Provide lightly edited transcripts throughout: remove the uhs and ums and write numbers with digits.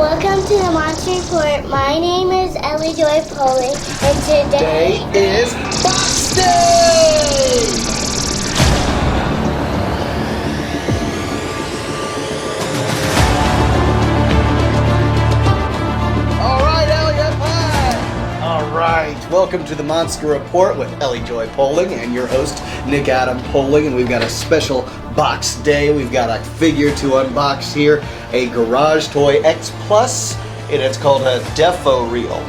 Welcome to the Monster Report. My name is Ellie Joy Polly, and today is Box Day! Alright, Ellie, up high! Alright, welcome to the Monster Report with Ellie Joy Poling and your host, Nick Adam Poling, and we've got a special Box Day. We've got a figure to unbox here, a Garage Toy X Plus, and it's called a Deforeal.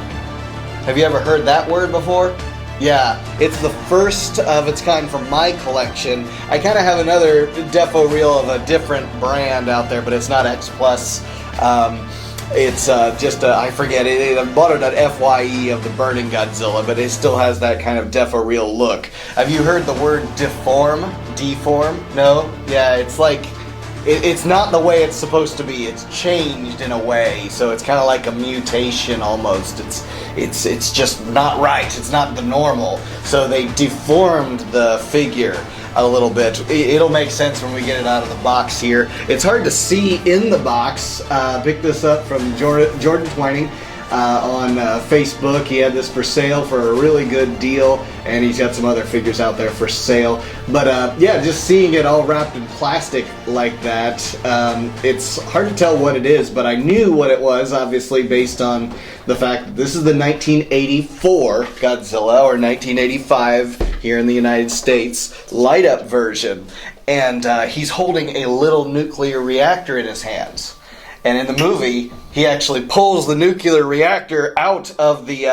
Have you ever heard that word before? Yeah, it's the first of its kind from my collection. I kind of have another Deforeal of a different brand out there, but it's not X Plus. It's just, I forget, I bought it at FYE of the Burning Godzilla, but it still has that kind of Deforeal look. Have you heard the word Deform? Deform? No? Yeah, it's like, it's not the way it's supposed to be. It's changed in a way, so it's kind of like a mutation almost. It's just not right. It's not the normal. So they deformed the figure a little bit. It'll make sense when we get it out of the box here. It's hard to see in the box. Picked this up from Jordan Twining on Facebook. He had this for sale for a really good deal, and he's got some other figures out there for sale. But yeah, just seeing it all wrapped in plastic like that, it's hard to tell what it is, but I knew what it was, obviously, based on the fact that this is the 1984 Godzilla, or 1985 here in the United States, light-up version. And he's holding a little nuclear reactor in his hands. And in the movie, he actually pulls the nuclear reactor out of the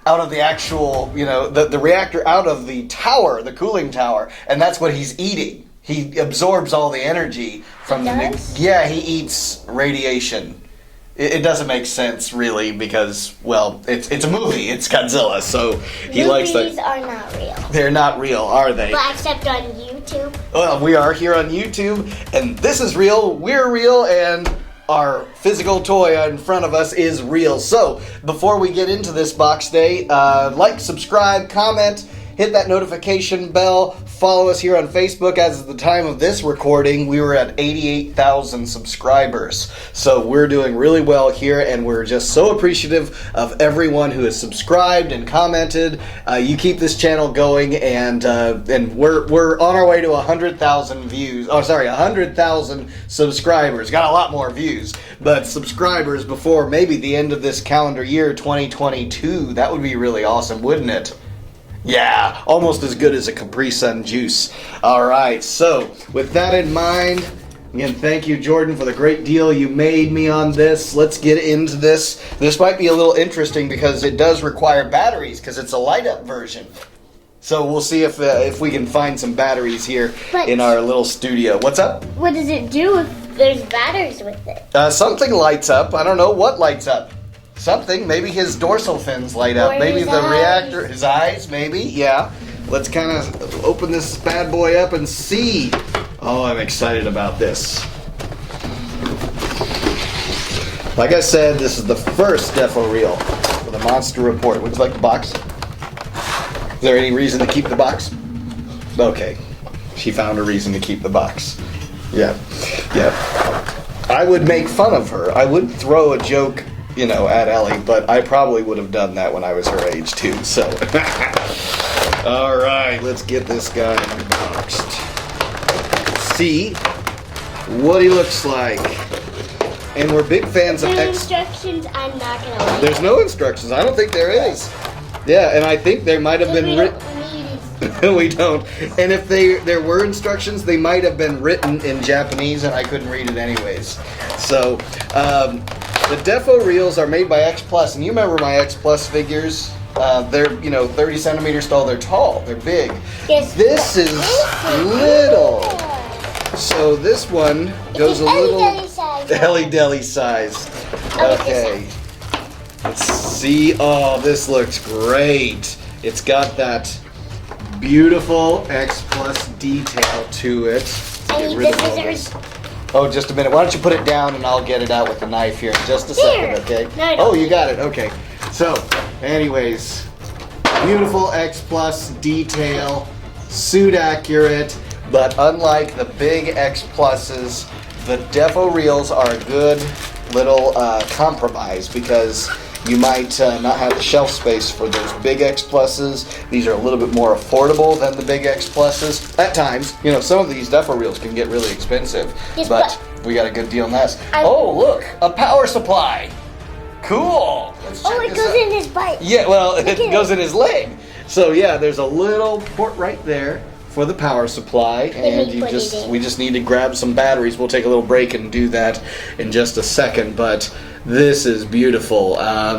actual, the reactor out of the tower, the cooling tower, and that's what he's eating. He absorbs all the energy from Yeah, he eats radiation. It doesn't make sense, really, because, well, it's a movie. It's Godzilla, so he likes that. Movies are not real. They're not real, are they? Well, except on YouTube. Well, we are here on YouTube, and this is real, we're real, and our physical toy in front of us is real. So, before we get into this Box Day, like, subscribe, comment, hit that notification bell, follow us here on Facebook. As of the time of this recording, we were at 88,000 subscribers. So we're doing really well here, and we're just so appreciative of everyone who has subscribed and commented. You keep this channel going, and we're on our way to 100,000 views. Oh, sorry, 100,000 subscribers. Got a lot more views, but subscribers before maybe the end of this calendar year, 2022. That would be really awesome, wouldn't it? Yeah, almost as good as a Capri Sun juice. Alright, so with that in mind, again, thank you, Jordan, for the great deal you made me on this. Let's get into this. This might be a little interesting because it does require batteries, because it's a light-up version. So we'll see if we can find some batteries here in our little studio. What's up? What does it do if there's batteries with it? Something lights up. I don't know what lights up. Something, maybe his dorsal fins light up, or maybe the eyes. reactor, his eyes, maybe, yeah. Let's kind of open this bad boy up and see. Oh, I'm excited about this. Like I said, this is the first Deforeal for the Monster Report. Would you like the box? Is there any reason to keep the box? Okay, she found a reason to keep the box. Yeah. I would make fun of her. I would throw a joke at Ellie, but I probably would have done that when I was her age too, so. Alright, let's get this guy unboxed. See what he looks like. And we're big fans of instructions, I'm not gonna lie. There's no instructions, I don't think there is. Yeah, and I think there might have been written. We don't. And if there were instructions, they might have been written in Japanese, and I couldn't read it anyways. So, the Deforeals are made by X Plus, and you remember my X Plus figures? They're 30 centimeters tall. They're tall. They're big. Yes, this is little. So this one goes a little Ellie Deli size. Okay. Let's see. Oh, this looks great. It's got that beautiful X Plus detail to it. I need the scissors. Oh, just a minute. Why don't you put it down and I'll get it out with the knife here in just a second, okay? No, oh, you got it. Okay. So, anyways, beautiful X Plus detail, suit accurate, but unlike the big X Pluses, the Deforeals are a good little compromise because you might not have the shelf space for those big X Pluses. These are a little bit more affordable than the big X Pluses. At times, you know, some of these Deforeals can get really expensive, Yes, but we got a good deal on this. Oh, look, a power supply. Cool. Let's check it this goes out. in his butt. Yeah, well, Look it at goes in his leg. So yeah, there's a little port right there for the power supply, and we just need to grab some batteries. We'll take a little break and do that in just a second. But this is beautiful.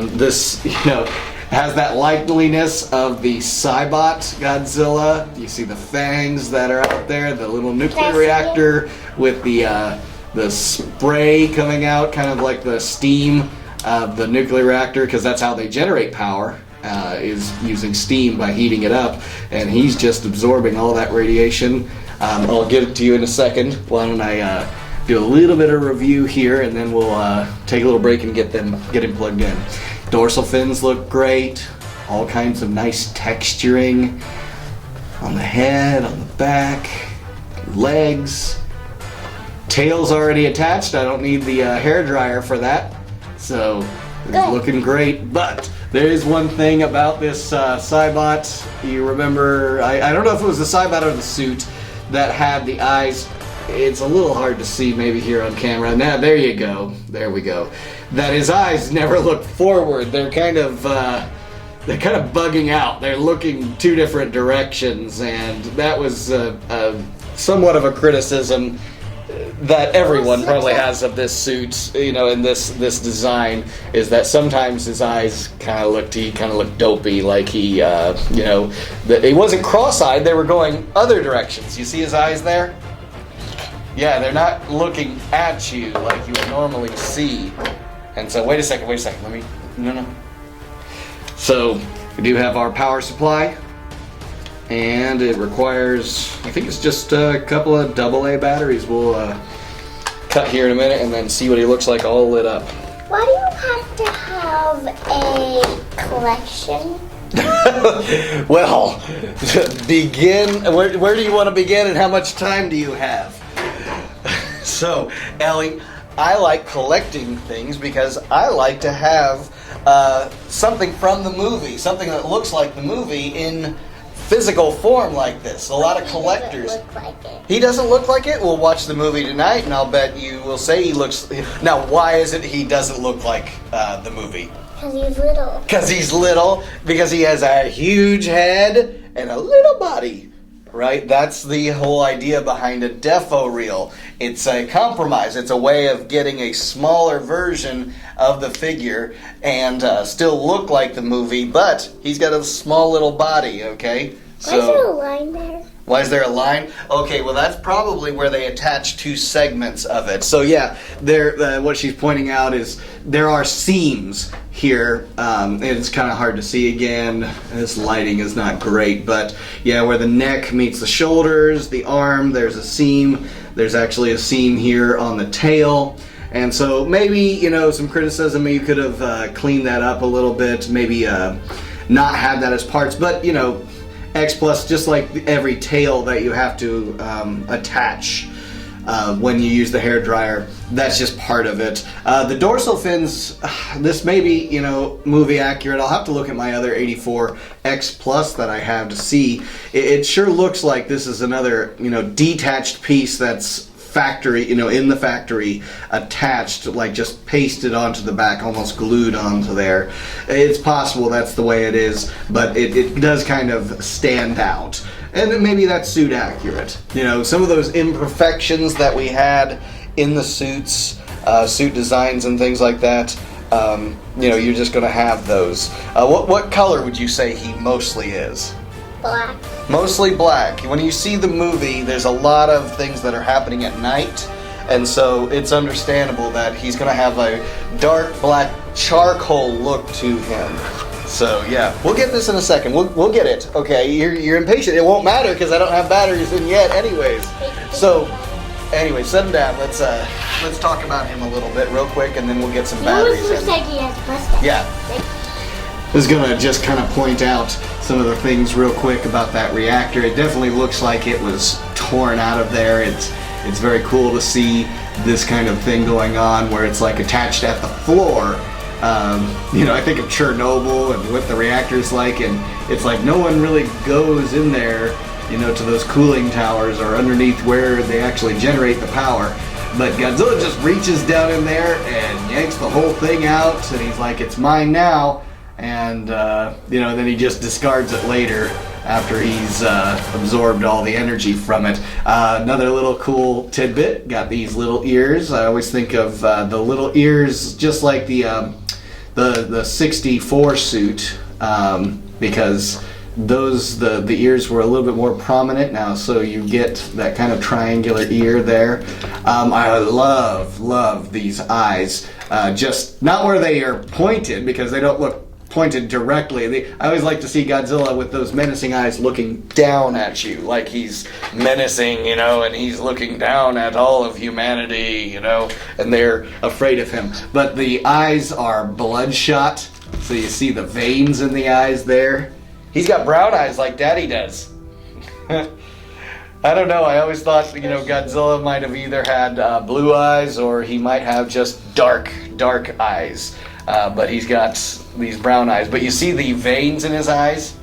This, you know, has that likeliness of the Cybot Godzilla. You see the fangs that are out there, the little nuclear reactor with the spray coming out, kind of like the steam of the nuclear reactor, because that's how they generate power. Is using steam by heating it up, and he's just absorbing all that radiation. I'll give it to you in a second. Why don't I do a little bit of review here, and then we'll take a little break and get him plugged in. Dorsal fins look great. All kinds of nice texturing on the head, on the back, legs. Tail's already attached. I don't need the hair dryer for that, so it's looking great. But there is one thing about this Cybot. You remember, I don't know if it was the Cybot or the suit that had the eyes. It's a little hard to see maybe here on camera. Now, there you go. There we go. That his eyes never look forward. They're kind of bugging out. They're looking two different directions, and that was somewhat of a criticism that everyone probably has of this suit, you know, in this design, is that sometimes his eyes kind of looked dopey, like he, you know, that he wasn't cross-eyed, they were going other directions. You see his eyes there? Yeah, they're not looking at you like you would normally see. And so, wait a second, no. So, we do have our power supply, and it requires, I think it's just a couple of AA batteries. We'll cut here in a minute and then see what he looks like all lit up. Why do you have to have a collection? Well, begin, where do you want to begin and how much time do you have? So, Ellie, I like collecting things because I like to have something from the movie, something that looks like the movie in physical form like this. A lot of collectors. He doesn't look like it? We'll watch the movie tonight, and I'll bet you will say he looks... Now, why is it he doesn't look like the movie? Because he's little. Because he's little? Because he has a huge head and a little body. Right? That's the whole idea behind a Deforeal. It's a compromise. It's a way of getting a smaller version of the figure and still look like the movie, but he's got a small little body, okay? Why is there a line there? Why is there a line? Okay, well that's probably where they attach two segments of it. So yeah, there. What she's pointing out is there are seams here. It's kind of hard to see again. This lighting is not great, but yeah, where the neck meets the shoulders, the arm, there's a seam. There's actually a seam here on the tail. And so maybe, you know, some criticism, you could have cleaned that up a little bit, maybe not have that as parts, but you know, X Plus, just like every tail that you have to attach when you use the hair dryer, that's just part of it. The dorsal fins, this may be, you know, movie accurate. I'll have to look at my other 84 X Plus that I have to see. It sure looks like this is another, you know, detached piece that's factory, you know, in the factory, attached, like just pasted onto the back, almost glued onto there. It's possible that's the way it is, but it does kind of stand out. And maybe that's suit accurate. You know, some of those imperfections that we had in the suits, suit designs and things like that, you know, you're just going to have those. What color would you say he mostly is? Black. Mostly black. When you see the movie, there's a lot of things that are happening at night, and so it's understandable that he's going to have a dark black charcoal look to him. So yeah, we'll get this in a second. We'll get it. Okay, you're impatient. It won't matter because I don't have batteries in yet, anyways. So, anyway, set him down. Let's talk about him a little bit real quick, and then we'll get some batteries in. Looks like he has a mustache. Yeah. I was gonna just kind of point out some of the things real quick about that reactor. It definitely looks like it was torn out of there. It's very cool to see this kind of thing going on where it's like attached at the floor. You know, I think of Chernobyl and what the reactor's like, and it's like no one really goes in there, you know, to those cooling towers or underneath where they actually generate the power. But Godzilla just reaches down in there and yanks the whole thing out, and he's like, it's mine now. And, you know, then he just discards it later after he's absorbed all the energy from it. Another little cool tidbit, got these little ears. I always think of the little ears just like the 64 suit, because the ears were a little bit more prominent now, so you get that kind of triangular ear there. I love these eyes, just not where they are pointed, because they don't look pointed directly. I always like to see Godzilla with those menacing eyes looking down at you, like he's menacing, you know, and he's looking down at all of humanity, you know, and they're afraid of him. But the eyes are bloodshot, so you see the veins in the eyes there. He's got brown eyes like Daddy does. I don't know, I always thought, you know, Godzilla might have either had blue eyes or he might have just dark eyes. But he's got these brown eyes. But you see the veins in his eyes?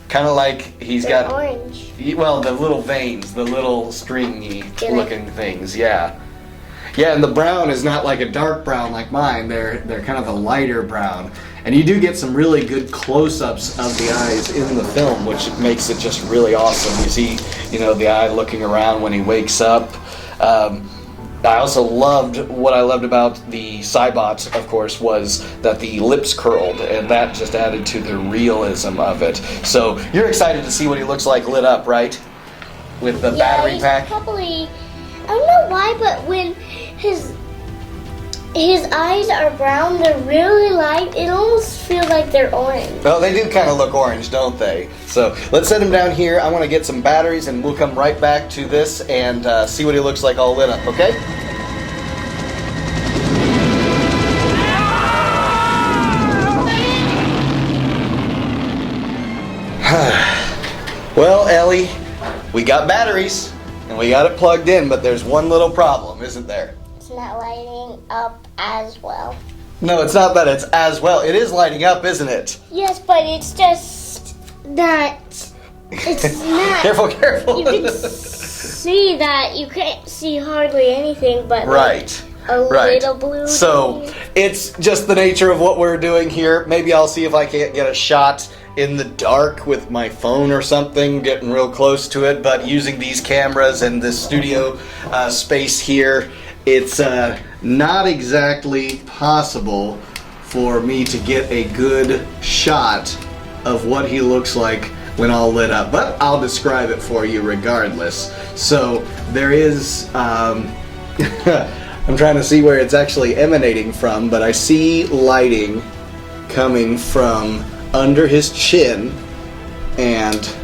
Kind of like he's They're got... orange. Well, the little veins, the little stringy looking things, yeah. Yeah, and the brown is not like a dark brown like mine. They're kind of a lighter brown. And you do get some really good close-ups of the eyes in the film, which makes it just really awesome. You see, you know, the eye looking around when he wakes up. I also what I loved about the Cybots, of course, was that the lips curled, and that just added to the realism of it. So you're excited to see what he looks like lit up, right? With the battery pack? Probably, I don't know why, but when his eyes are brown, they're really light. It almost feels like they're orange. Well, they do kind of look orange, don't they? So let's set him down here. I want to get some batteries, and we'll come right back to this and see what he looks like all lit up, okay? Well, Ellie, we got batteries, and we got it plugged in, but there's one little problem, isn't there? It's not lighting up as well. No, it's not that it's as well. It is lighting up, isn't it? Yes, but it's just not. It's not. Careful. You can see that you can't see hardly anything, but right. Like little blue. So it's just the nature of what we're doing here. Maybe I'll see if I can't get a shot in the dark with my phone or something, getting real close to it. But using these cameras and this studio space here, it's not exactly possible for me to get a good shot of what he looks like when all lit up, but I'll describe it for you regardless. So there is I'm trying to see where it's actually emanating from, but I see lighting coming from under his chin and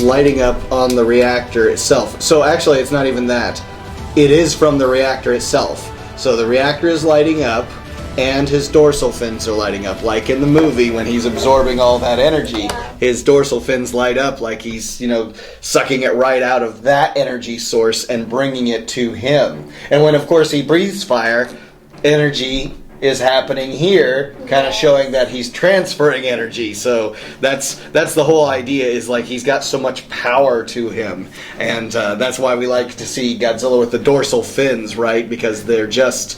lighting up on the reactor itself. So actually it's not even that. It is from the reactor itself. So the reactor is lighting up and his dorsal fins are lighting up, like in the movie when he's absorbing all that energy. His dorsal fins light up like he's, you know, sucking it right out of that energy source and bringing it to him. And when, of course, he breathes fire, energy is happening here, kind of showing that he's transferring energy. So that's the whole idea, is like he's got so much power to him, and that's why we like to see Godzilla with the dorsal fins, right? Because they just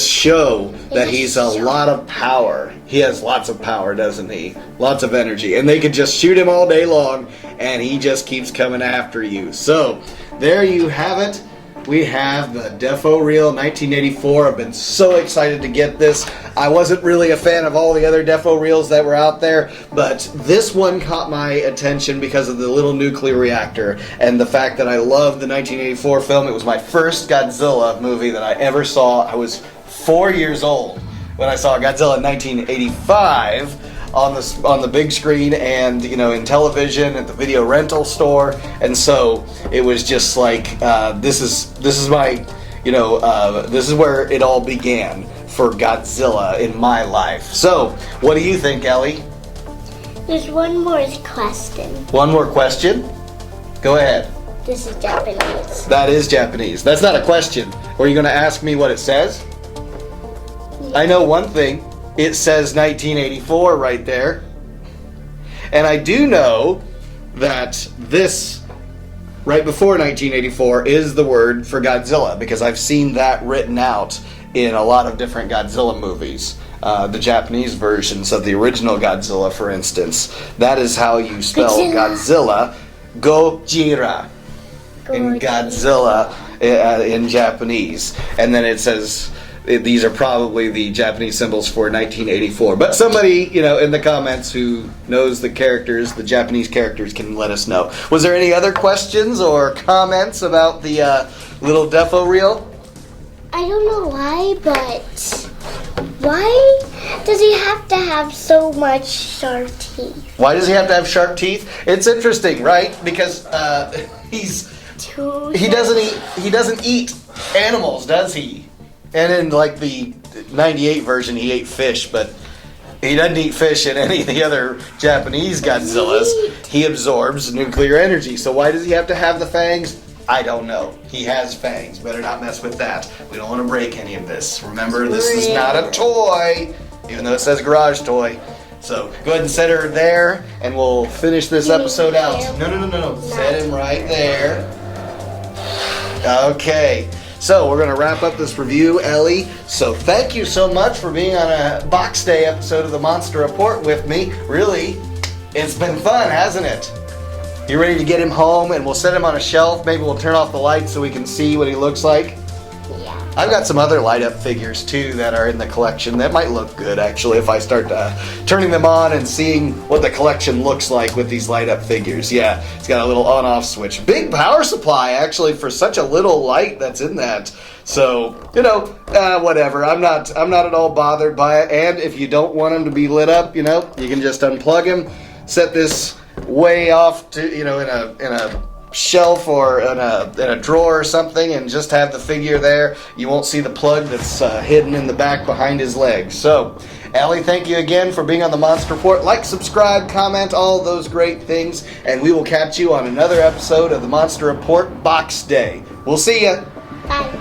show that he's a lot of power. He has lots of power, doesn't he? Lots of energy, and they could just shoot him all day long, and he just keeps coming after you. So there you have it. We have the Deforeal 1984. I've been so excited to get this. I wasn't really a fan of all the other Deforeals that were out there, but this one caught my attention because of the little nuclear reactor and the fact that I love the 1984 film. It was my first Godzilla movie that I ever saw. I was 4 years old when I saw Godzilla in 1985. On the big screen, and you know, in television at the video rental store, and so it was just like this is my, you know, this is where it all began for Godzilla in my life. So what do you think, Ellie? There's one more question. One more question? Go ahead. This is Japanese. That is Japanese. That's not a question. Were you going to ask me what it says? Yeah. I know one thing. It says 1984 right there. And I do know that this, right before 1984, is the word for Godzilla, because I've seen that written out in a lot of different Godzilla movies. The Japanese versions of the original Godzilla, for instance. That is how you spell Godzilla. Gojira. In Godzilla in Japanese. And then it says these are probably the Japanese symbols for 1984. But somebody, in the comments who knows the characters, the Japanese characters, can let us know. Was there any other questions or comments about the little Deforeal? I don't know why, but why does he have to have so much sharp teeth? Why does he have to have sharp teeth? It's interesting, right? Because he doesn't eat animals, does he? And in like the 98 version, he ate fish, but he doesn't eat fish in any of the other Japanese Godzillas. He absorbs nuclear energy. So why does he have to have the fangs? I don't know. He has fangs. Better not mess with that. We don't want to break any of this. Remember, this is not a toy, even though it says garage toy. So go ahead and set her there, and we'll finish this episode out. No. Set him right there. Okay. So we're going to wrap up this review, Ellie. So thank you so much for being on a Box Day episode of the Monster Report with me. Really, it's been fun, hasn't it? You ready to get him home, and we'll set him on a shelf. Maybe we'll turn off the lights so we can see what he looks like. Yeah. I've got some other light-up figures, too, that are in the collection that might look good, actually, if I start turning them on and seeing what the collection looks like with these light-up figures. Yeah, it's got a little on-off switch. Big power supply, actually, for such a little light that's in that. So, whatever. I'm not at all bothered by it. And if you don't want them to be lit up, you can just unplug them, set this way off to in a shelf or in a drawer or something, and just have the figure there. You won't see the plug that's hidden in the back behind his leg. So, Allie, thank you again for being on the Monster Report. Like, subscribe, comment, all those great things, and we will catch you on another episode of the Monster Report Box Day. We'll see ya. Bye.